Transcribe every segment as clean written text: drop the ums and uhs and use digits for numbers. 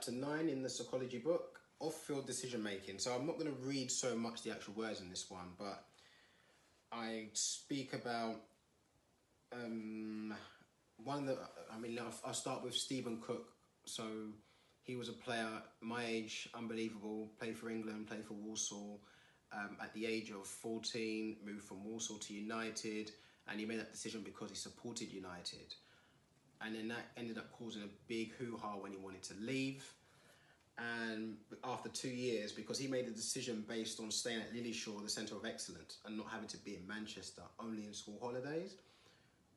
chapter 9 in the Soccology book, off-field decision making. So I'm not going to read so much the actual words in this one, but I speak about I'll start with Stephen Cook. So he was a player my age, unbelievable, played for England, played for Walsall. At the age of 14, moved from Walsall to United, and he made that decision because he supported United. And then that ended up causing a big hoo-ha when he wanted to leave. And after 2 years, because he made a decision based on staying at Lillyshaw, the centre of excellence, and not having to be in Manchester, only in school holidays.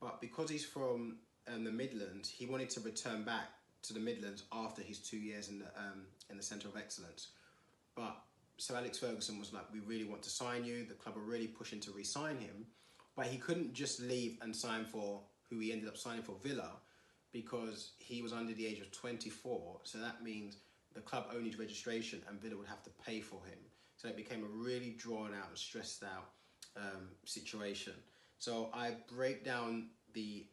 But because he's from the Midlands, he wanted to return back to the Midlands after his 2 years in the centre of excellence. But Sir Alex Ferguson was like, we really want to sign you. The club are really pushing to re-sign him. But he couldn't just leave and sign for who he ended up signing for, Villa, because he was under the age of 24. So that means the club owned his registration and Villa would have to pay for him. So it became a really drawn out and stressed out situation. So I break down the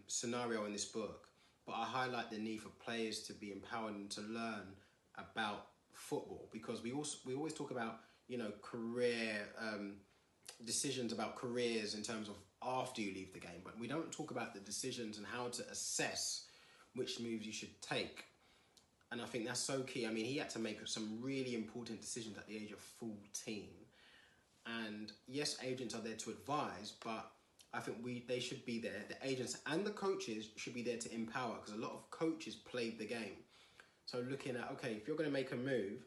scenario in this book, but I highlight the need for players to be empowered and to learn about football, because we always talk about, you know, career decisions about careers in terms of after you leave the game, but we don't talk about the decisions and how to assess which moves you should take. And I think that's so key. I mean, he had to make some really important decisions at the age of 14. And yes, agents are there to advise, but I think they should be there. The agents and the coaches should be there to empower, because a lot of coaches played the game. So looking at, okay, if you're going to make a move,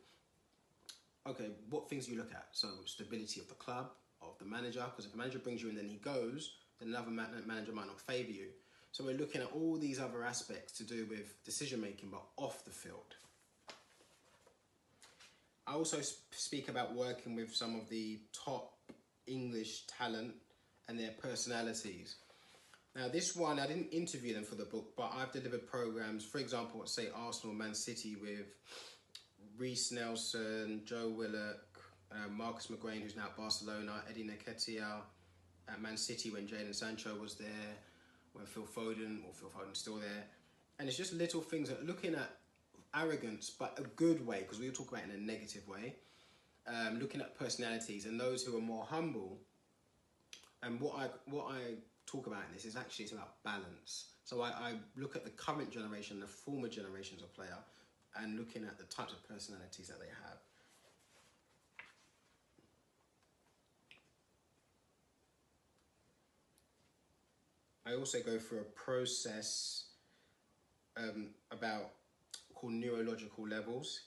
okay, what things do you look at? So stability of the club, of the manager, because if the manager brings you in, then he goes, then another manager might not favour you. So we're looking at all these other aspects to do with decision making, but off the field. I also speak about working with some of the top English talent and their personalities. Now this one, I didn't interview them for the book, but I've delivered programmes, for example, at say Arsenal, Man City, with Reece Nelson, Joe Willock, Marcus McGrain, who's now at Barcelona, Eddie Nketiah at Man City when Jadon Sancho was there, when Phil Foden's still there. And it's just little things that looking at arrogance, but a good way, because we all talk about it in a negative way, looking at personalities and those who are more humble. And what I talk about in this is actually it's about balance. So I look at the current generation, the former generations of player, and looking at the types of personalities that they have. I also go through a process called neurological levels,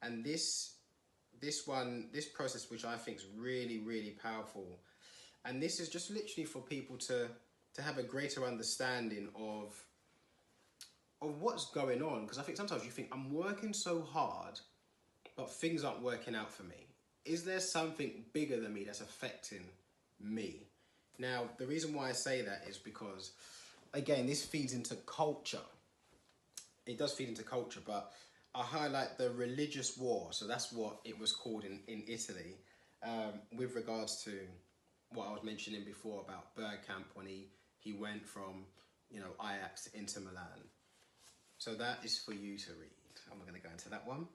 and this process, which I think is really, really powerful, and this is just literally for people to have a greater understanding of what's going on, because I think sometimes you think, I'm working so hard, but things aren't working out for me. Is there something bigger than me that's affecting me? Now, the reason why I say that is because, again, this feeds into culture. It does feed into culture, but I highlight the religious war. So that's what it was called in Italy, with regards to what I was mentioning before about Bergkamp when he went from, you know, Ajax to Inter Milan. So that is for you to read. I'm not going to go into that one.